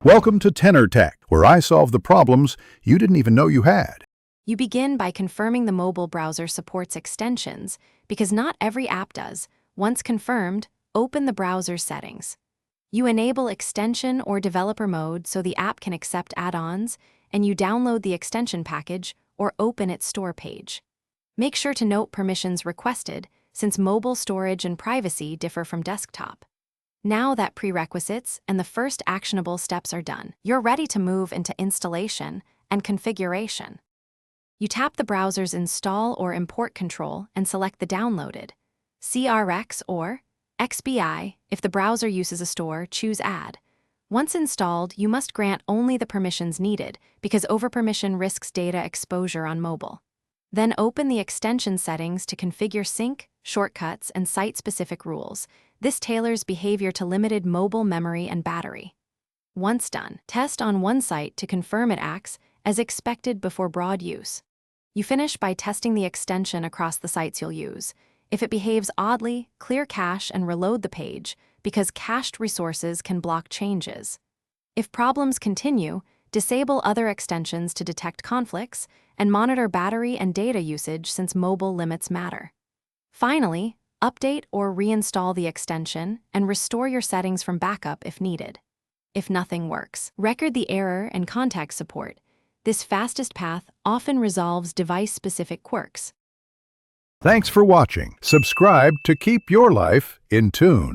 Welcome to Tenor Tech, where I solve the problems you didn't even know you had. You begin by confirming the mobile browser supports extensions, because not every app does. Once confirmed, open the browser settings. You enable extension or developer mode so the app can accept add-ons, and you download the extension package or open its store page. Make sure to note permissions requested, since mobile storage and privacy differ from desktop. Now that prerequisites and the first actionable steps are done, you're ready to move into installation and configuration. You tap the browser's Install or Import control and select the downloaded CRX or XBI. If the browser uses a store, choose Add. Once installed, you must grant only the permissions needed because overpermission risks data exposure on mobile. Then open the extension settings to configure sync, shortcuts, and site-specific rules. This tailors behavior to limited mobile memory and battery. Once done, test on one site to confirm it acts as expected before broad use. You finish by testing the extension across the sites you'll use. If it behaves oddly, clear cache and reload the page, because cached resources can block changes. If problems continue, disable other extensions to detect conflicts, and monitor battery and data usage since mobile limits matter. Finally, update or reinstall the extension and restore your settings from backup if needed. If nothing works, record the error and contact support. This fastest path often resolves device-specific quirks. Thanks for watching. Subscribe to keep your life in tune.